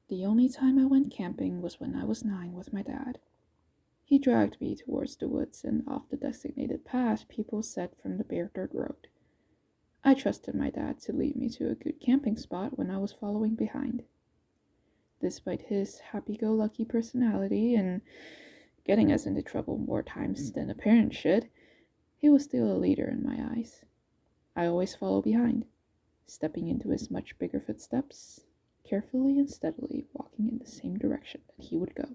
The only time I went camping was when I was 9 with my dad. He dragged me towards the woods and off the designated path people set from the bare dirt road. I trusted my dad to lead me to a good camping spot when I was following behind. Despite his happy-go-lucky personality and getting us into trouble more times than a parent should, he was still a leader in my eyes. I always follow behind, stepping into his much bigger footsteps, carefully and steadily walking in the same direction that he would go.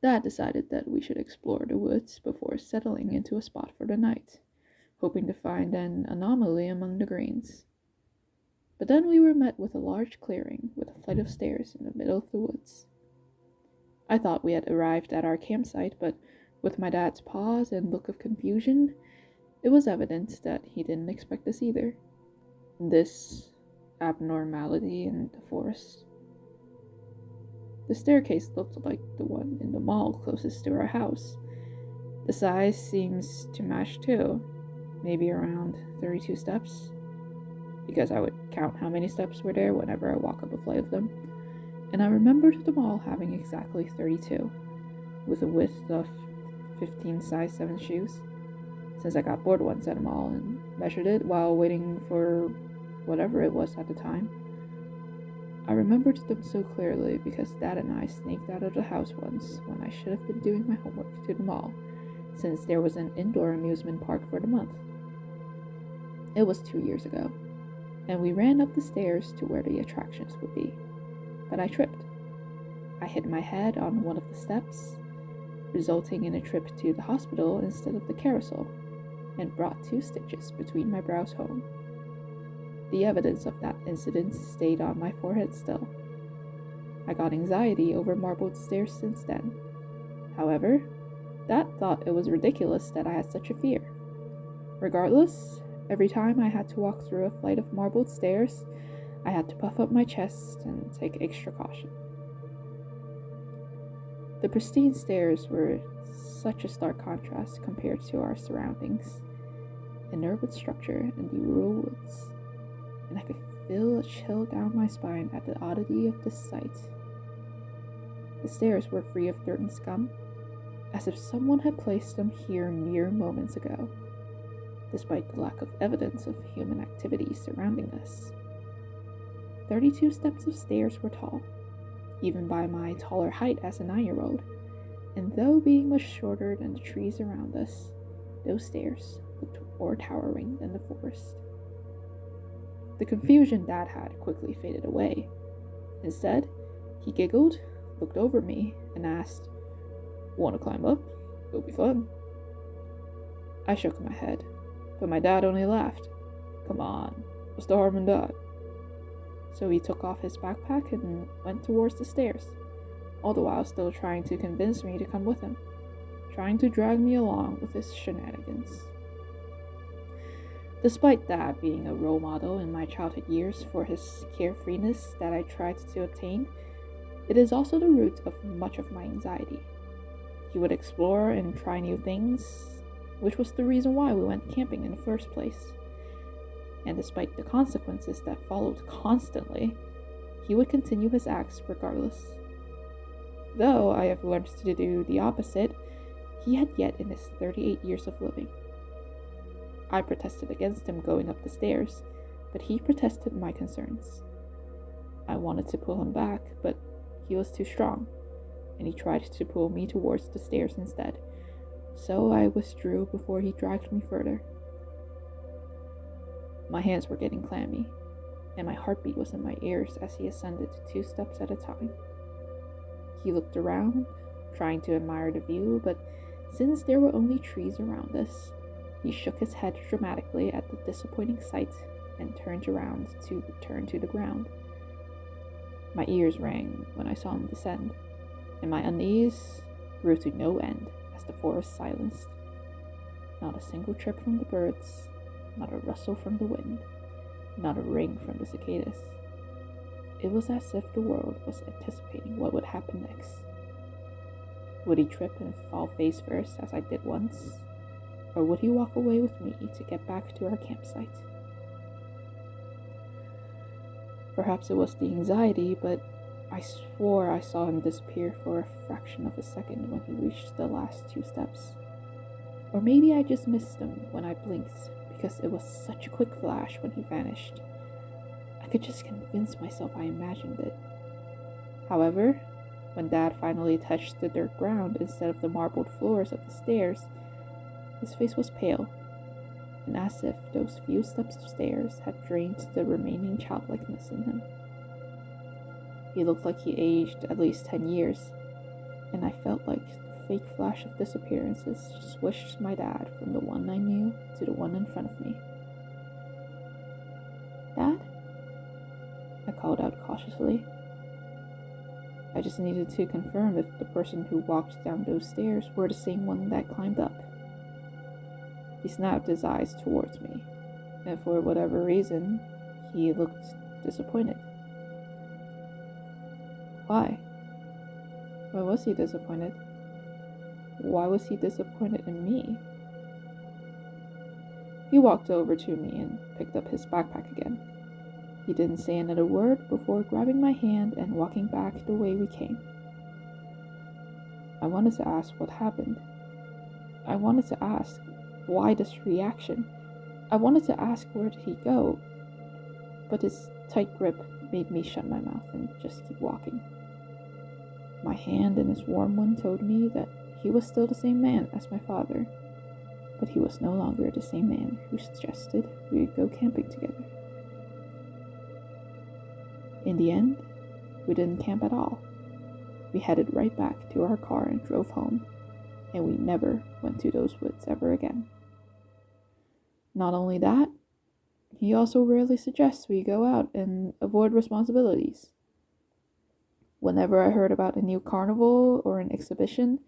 Dad decided that we should explore the woods before settling into a spot for the night, hoping to find an anomaly among the greens. But then we were met with a large clearing with a flight of stairs in the middle of the woods. I thought we had arrived at our campsite, but with my dad's pause and look of confusion, it was evident that he didn't expect us either. This abnormality in the forest. The staircase looked like the one in the mall closest to our house. The size seems to match too, maybe around 32 steps, because I would count how many steps were there whenever I walk up a flight of them, and I remembered them all having exactly 32, with a width of 15 size 7 shoes, since I got bored once at a mall and measured it while waiting for whatever it was at the time. I remembered them so clearly because Dad and I sneaked out of the house once when I should have been doing my homework to the mall, since there was an indoor amusement park for the month. It was 2 years ago, and we ran up the stairs to where the attractions would be, but I tripped. I hit my head on one of the steps, resulting in a trip to the hospital instead of the carousel, and brought 2 stitches between my brows home. The evidence of that incident stayed on my forehead still. I got anxiety over marbled stairs since then. However, Dad thought it was ridiculous that I had such a fear. Regardless, every time I had to walk through a flight of marbled stairs, I had to puff up my chest and take extra caution. The pristine stairs were such a stark contrast compared to our surroundings, an urban structure in the rural woods, and I could feel a chill down my spine at the oddity of this sight. The stairs were free of dirt and scum, as if someone had placed them here mere moments ago, despite the lack of evidence of human activity surrounding us. 32 steps of stairs were tall, even by my taller height as a 9-year-old, and though being much shorter than the trees around us, those stairs looked more towering than the forest. The confusion Dad had quickly faded away. Instead, he giggled, looked over me, and asked, "Want to climb up? It'll be fun." I shook my head, but my dad only laughed. "Come on, what's the harm in that?" So he took off his backpack and went towards the stairs, all the while still trying to convince me to come with him, trying to drag me along with his shenanigans. Despite Dad being a role model in my childhood years for his carefreeness that I tried to obtain, it is also the root of much of my anxiety. He would explore and try new things, which was the reason why we went camping in the first place. And despite the consequences that followed constantly, he would continue his acts regardless. Though I have learned to do the opposite, he had yet in his 38 years of living. I protested against him going up the stairs, but he protested my concerns. I wanted to pull him back, but he was too strong, and he tried to pull me towards the stairs instead, so I withdrew before he dragged me further. My hands were getting clammy, and my heartbeat was in my ears as he ascended 2 steps at a time. He looked around, trying to admire the view, but since there were only trees around us, he shook his head dramatically at the disappointing sight and turned around to return to the ground. My ears rang when I saw him descend, and my unease grew to no end as the forest silenced. Not a single chirp from the birds, not a rustle from the wind, not a ring from the cicadas. It was as if the world was anticipating what would happen next. Would he trip and fall face first as I did once? Or would he walk away with me to get back to our campsite? Perhaps it was the anxiety, but I swore I saw him disappear for a fraction of a second when he reached the last 2 steps. Or maybe I just missed him when I blinked, because it was such a quick flash when he vanished. I could just convince myself I imagined it. However, when Dad finally touched the dirt ground instead of the marbled floors of the stairs, his face was pale, and as if those few steps of stairs had drained the remaining childlikeness in him. He looked like he aged at least 10 years, and I felt like the fake flash of disappearances swished my dad from the one I knew to the one in front of me. "Dad?" I called out cautiously. I just needed to confirm if the person who walked down those stairs were the same one that climbed up. He snapped his eyes towards me, and for whatever reason, he looked disappointed. Why? Why was he disappointed? Why was he disappointed in me? He walked over to me and picked up his backpack again. He didn't say another word before grabbing my hand and walking back the way we came. I wanted to ask what happened. I wanted to ask, why this reaction? I wanted to ask where did he go, but his tight grip made me shut my mouth and just keep walking. My hand in his warm one told me that he was still the same man as my father, but he was no longer the same man who suggested we would go camping together. In the end, we didn't camp at all. We headed right back to our car and drove home, and we never went to those woods ever again. Not only that, he also rarely suggests we go out and avoid responsibilities. Whenever I heard about a new carnival or an exhibition,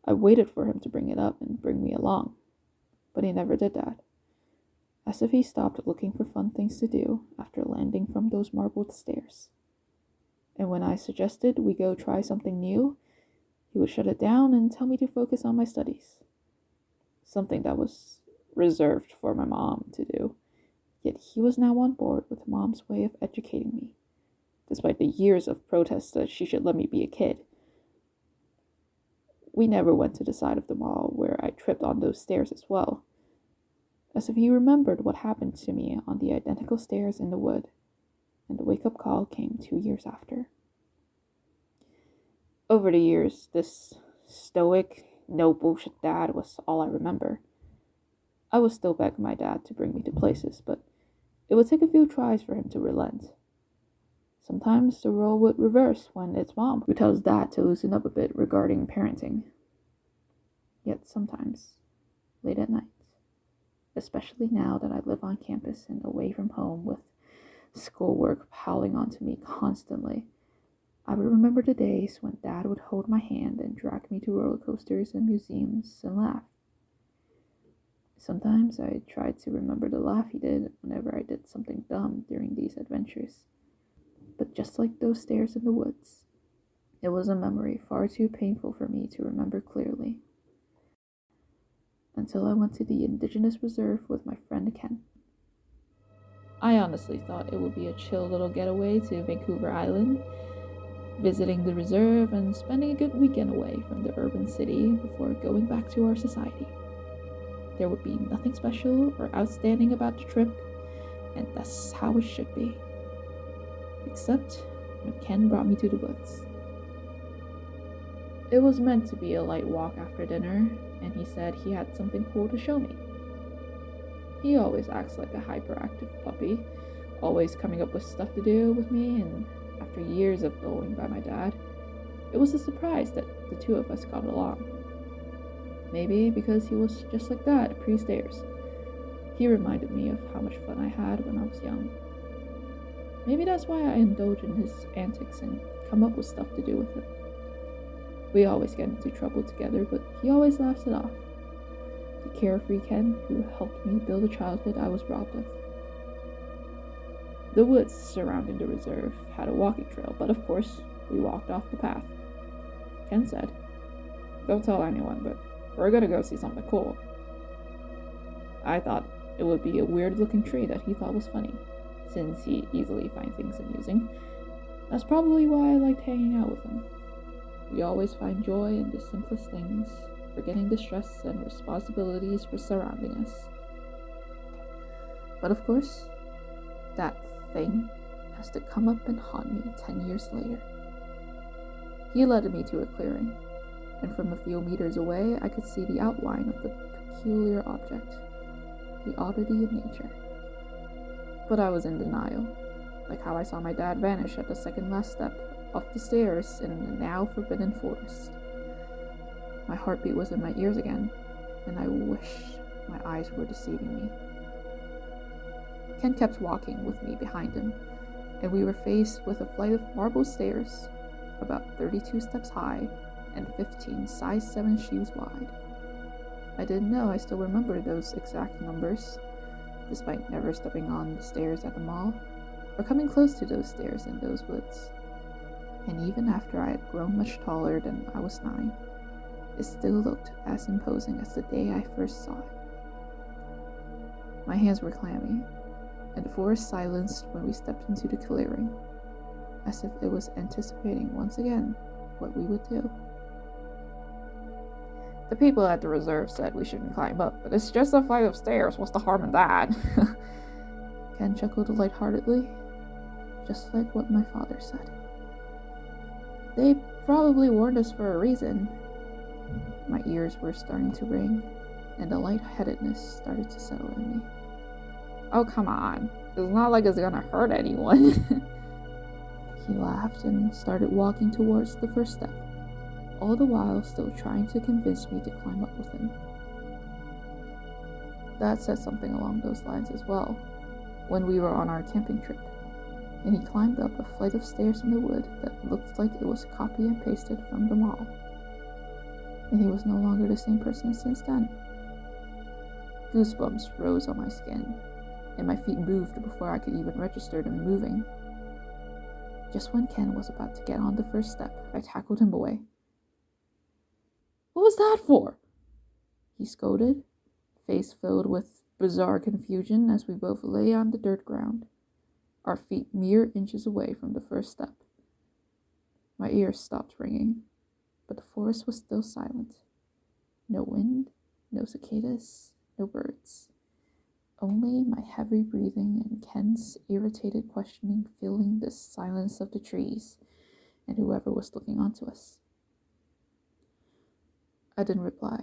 I waited for him to bring it up and bring me along, but he never did that. As if he stopped looking for fun things to do after landing from those marbled stairs. And when I suggested we go try something new, he would shut it down and tell me to focus on my studies. Something that was reserved for my mom to do, yet he was now on board with Mom's way of educating me, despite the years of protests that she should let me be a kid. We never went to the side of the mall where I tripped on those stairs as well, as if he remembered what happened to me on the identical stairs in the wood, and the wake-up call came 2 years after. Over the years, this stoic, no-bullshit dad was all I remember. I would still beg my dad to bring me to places, but it would take a few tries for him to relent. Sometimes the role would reverse when it's Mom who tells Dad to loosen up a bit regarding parenting. Yet sometimes, late at night, especially now that I live on campus and away from home with schoolwork piling onto me constantly, I would remember the days when Dad would hold my hand and drag me to roller coasters and museums and laugh. Sometimes I tried to remember the laugh he did whenever I did something dumb during these adventures. But just like those stairs in the woods, it was a memory far too painful for me to remember clearly. Until I went to the Indigenous Reserve with my friend Ken. I honestly thought it would be a chill little getaway to Vancouver Island, visiting the reserve and spending a good weekend away from the urban city before going back to our society. There would be nothing special or outstanding about the trip, and that's how it should be. Except when Ken brought me to the woods. It was meant to be a light walk after dinner, and he said he had something cool to show me. He always acts like a hyperactive puppy, always coming up with stuff to do with me, and after years of bullying by my dad, it was a surprise that the two of us got along. Maybe because he was just like that pre-stairs. He reminded me of how much fun I had when I was young. Maybe that's why I indulge in his antics and come up with stuff to do with him. We always get into trouble together, but he always laughs it off. The carefree Ken who helped me build a childhood I was robbed of. The woods surrounding the reserve had a walking trail, but of course, we walked off the path. Ken said, "Don't tell anyone, but we're gonna go see something cool." I thought it would be a weird-looking tree that he thought was funny, since he easily finds things amusing. That's probably why I liked hanging out with him. We always find joy in the simplest things, forgetting the stress and responsibilities for surrounding us. But of course, that thing has to come up and haunt me 10 years later. He led me to a clearing, and from a few meters away I could see the outline of the peculiar object, the oddity of nature. But I was in denial, like how I saw my dad vanish at the second last step up the stairs in the now forbidden forest. My heartbeat was in my ears again, and I wished my eyes were deceiving me. Ken kept walking with me behind him, and we were faced with a flight of marble stairs, about 32 steps high and 15 size 7 shoes wide. I didn't know I still remembered those exact numbers, despite never stepping on the stairs at the mall, or coming close to those stairs in those woods. And even after I had grown much taller than I was 9, it still looked as imposing as the day I first saw it. My hands were clammy, and the forest silenced when we stepped into the clearing, as if it was anticipating once again what we would do. The people at the reserve said we shouldn't climb up, but it's just a flight of stairs. What's the harm in that? Ken chuckled lightheartedly, just like what my father said. They probably warned us for a reason. My ears were starting to ring, and the lightheadedness started to settle in me. Oh, come on. It's not like it's gonna hurt anyone. He laughed and started walking towards the first step, all the while still trying to convince me to climb up with him. Dad said something along those lines as well, when we were on our camping trip, and he climbed up a flight of stairs in the wood that looked like it was copy and pasted from the mall. And he was no longer the same person since then. Goosebumps rose on my skin, and my feet moved before I could even register them moving. Just when Ken was about to get on the first step, I tackled him away. What was that for? He scolded, face filled with bizarre confusion as we both lay on the dirt ground, our feet mere inches away from the first step. My ears stopped ringing, but the forest was still silent. No wind, no cicadas, no birds. Only my heavy breathing and Ken's irritated questioning filling the silence of the trees and whoever was looking onto us. I didn't reply.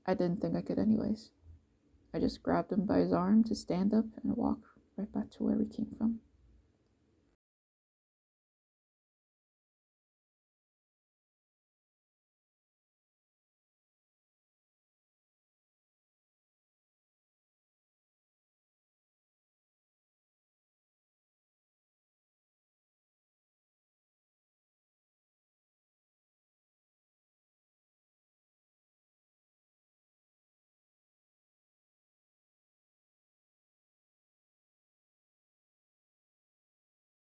I didn't think I could anyways. I just grabbed him by his arm to stand up and walk right back to where we came from.